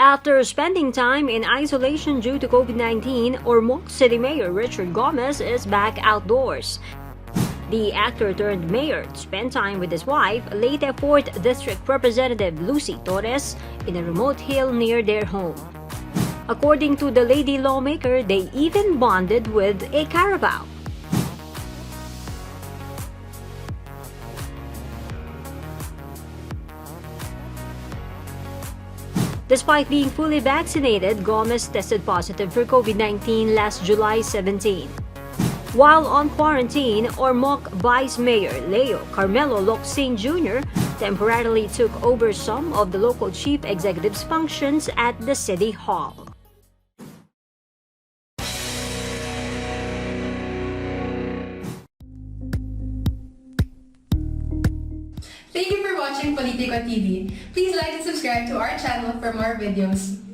After spending time in isolation due to COVID-19, Ormoc City Mayor Richard Goma is back outdoors. The actor turned mayor spent time with his wife, late 4th District Representative Lucy Torres, in a remote hill near their home. According to the lady lawmaker, they even bonded with a carabao. Despite being fully vaccinated, Gomez tested positive for COVID-19 last July 17. While on quarantine, Ormoc Vice Mayor Leo Carmelo Locsin Jr. temporarily took over some of the local chief executive's functions at the City Hall. Thank you for watching Politico TV. Please like and subscribe to our channel for more videos.